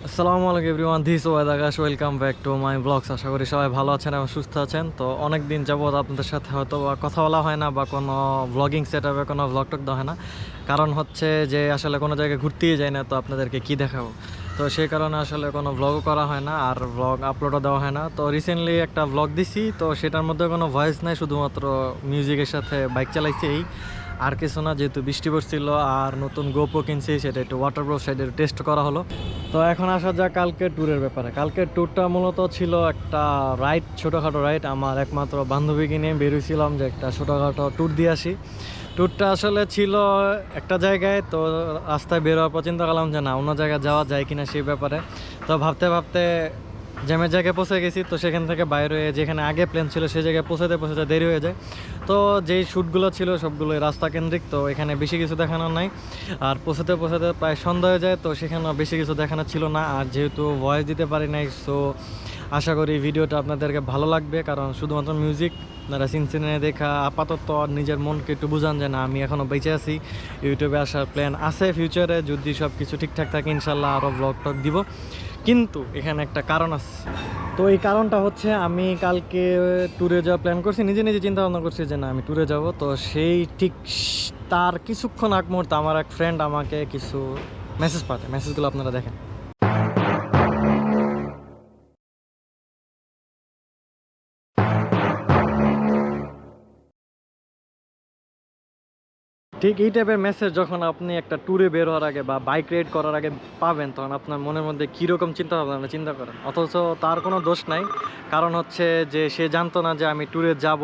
আসসালামু আলাইকুম everyone, this Obaid Akash. Welcome back to my blogs. আশা করি সবাই ভালো আছেন এবং সুস্থ আছেন। তো অনেক দিন যাবত আপনাদের সাথে হয়তো বা কথা বলা হয় না বা কোনো ব্লগিং সেট আপে কোনো ব্লগ টক দেওয়া হয় না। কারণ হচ্ছে যে আসলে কোনো জায়গায় ঘুরতেই যায় না, তো আপনাদেরকে কী দেখাবো। তো সেই কারণে আসলে কোনো ব্লগও করা হয় না আর ব্লগ আপলোডও দেওয়া হয় না। তো রিসেন্টলি একটা ব্লগ দিছি, তো সেটার মধ্যে কোনো ভয়েস নাই, শুধুমাত্র মিউজিকের সাথে বাইক চালাইছি এই, আর কিছু না। যেহেতু বৃষ্টি পড়ছিল আর নতুন গোপ্রো কিনছি, সেটা একটু ওয়াটারপ্রুফ সাইডের টেস্ট করা হলো। তো এখন আসা যাক কালকের ট্যুরের ব্যাপারে। কালকের ট্যুরটা মূলত ছিল একটা রাইড, ছোটোখাটো রাইড। আমার একমাত্র বান্ধবীকে নিয়ে বেরিয়েছিলাম যে একটা ছোটোখাটো ট্যুর দিয়ে আসি। ট্যুরটা আসলে ছিল একটা জায়গায়, তো রাস্তায় বের হওয়ার পর চিন্তা করলাম যে না, অন্য জায়গায় যাওয়া যায় কিনা সেই ব্যাপারে। তো ভাবতে ভাবতে জ্যামের জায়গায় পৌঁছে গেছি। তো সেখান থেকে বাইরে হয়ে যেখানে আগে প্ল্যান ছিল সেই জায়গায় পৌঁছাতে দেরি হয়ে যায়। তো যেই শ্যুটগুলো ছিল সবগুলোই রাস্তা কেন্দ্রিক, তো এখানে বেশি কিছু দেখানোর নাই। আর পৌঁছাতে প্রায় সন্ধ্যা হয়ে যায়, তো সেখানে বেশি কিছু দেখানোর ছিল না। আর যেহেতু ভয়েস দিতে পারি নাই, সো আশা করি ভিডিওটা আপনাদেরকে ভালো লাগবে। কারণ শুধুমাত্র মিউজিক আপনারা সিনসিনে দেখা আপাতত নিজের মনকে একটু বুঝান যে না, আমি এখনও বেঁচে আছি। ইউটিউবে আসার প্ল্যান আছে ফিউচারে, যদি সব কিছু ঠিকঠাক থাকে ইনশাল্লাহ আরও ব্লগ টক দিব। কিন্তু এখানে একটা কারণ আছে। তো এই কারণটা হচ্ছে, আমি কালকে ট্যুরে যাওয়ার প্ল্যান করছি, নিজে নিজে চিন্তা ভাবনা করছি যে না আমি ট্যুরে যাব। তো সেই ঠিক তার কিছুক্ষণ আগ মুহূর্তে আমার এক ফ্রেন্ড আমাকে কিছু মেসেজ পাঠায়। মেসেজগুলো আপনারা দেখেন। ঠিক এই টাইপের মেসেজ যখন আপনি একটা ট্যুরে বের হওয়ার আগে বা বাইক রাইড করার আগে পাবেন, তখন আপনার মনের মধ্যে কীরকম চিন্তা ভাবনা চিন্তা করেন। অথচ তার কোনো দোষ নাই। কারণ হচ্ছে যে সে জানতো না যে আমি ট্যুরে যাব।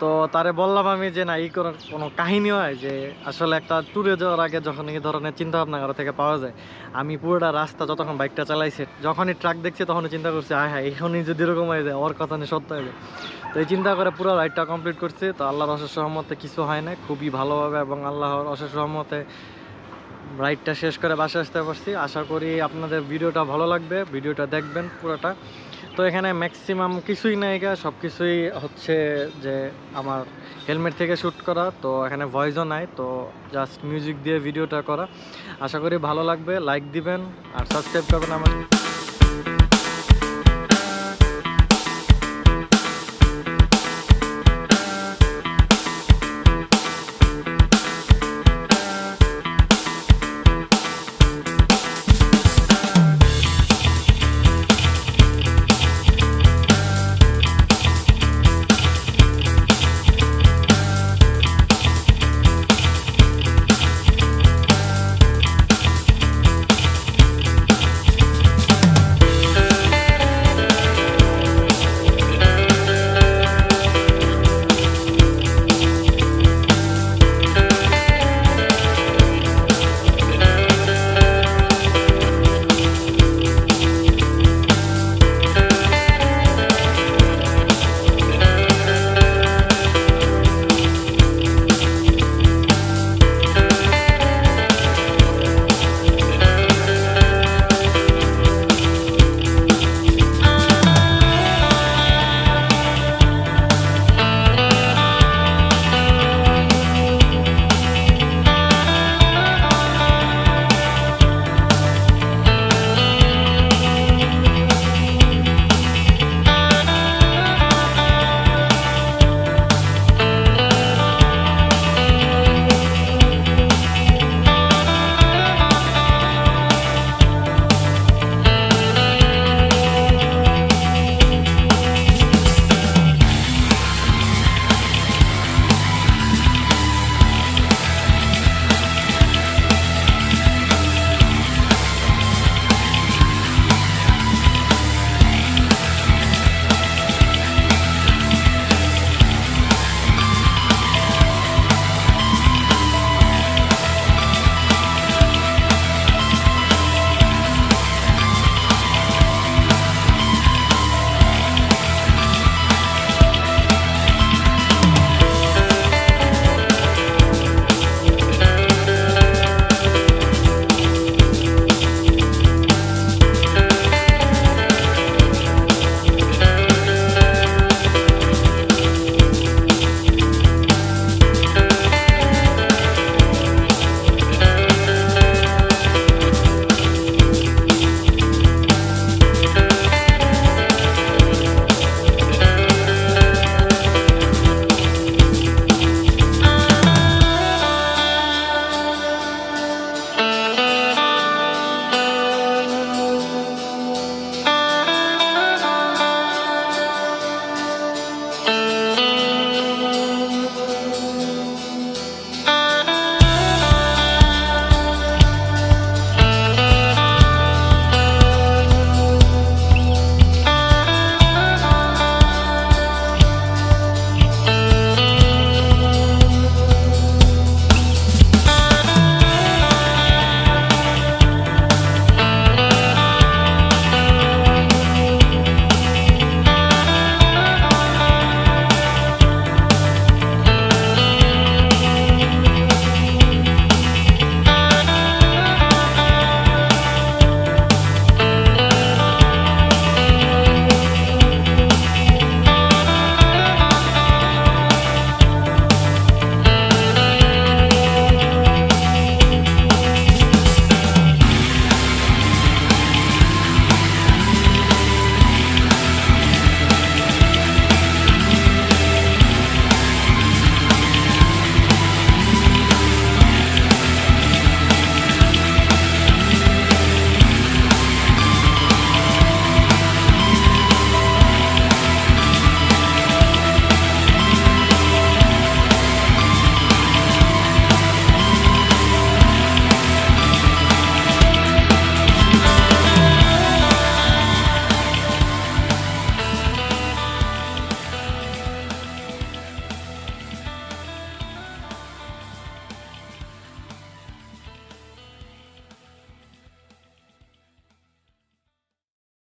তো তারে বললাম আমি যে না, এই কোনো কাহিনী হয় যে আসলে একটা ট্যুরে যাওয়ার আগে যখন এই ধরনের চিন্তা ভাবনা কারো থেকে পাওয়া যায়। আমি পুরোটা রাস্তা যতক্ষণ বাইকটা চালাইছে, যখনই ট্রাক দেখছি তখনই চিন্তা করছি হায় হায়, এখনই যদি এরকম হয়ে যায়, ওর কথা নিয়ে সত্য হয়ে যায়। তো এই চিন্তা করে পুরো রাইডটা কমপ্লিট করছি। তো আল্লাহর অশেষ রহমতে কিছু হয় না, খুবই ভালোভাবে এবং আল্লাহর অশেষ রহমতে রাইডটা শেষ করে বাসায় আসতে পারছি। আশা করি আপনাদের ভিডিওটা ভালো লাগবে, ভিডিওটা দেখবেন পুরোটা। তো এখানে ম্যাক্সিমাম কিছুই নাই, সব কিছুই হচ্ছে যে আমার হেলমেট থেকে শ্যুট করা। তো এখানে ভয়েসও নাই, তো জাস্ট মিউজিক দিয়ে ভিডিওটা করা। আশা করি ভালো লাগবে, লাইক দিবেন আর সাবস্ক্রাইব করবেন আমার।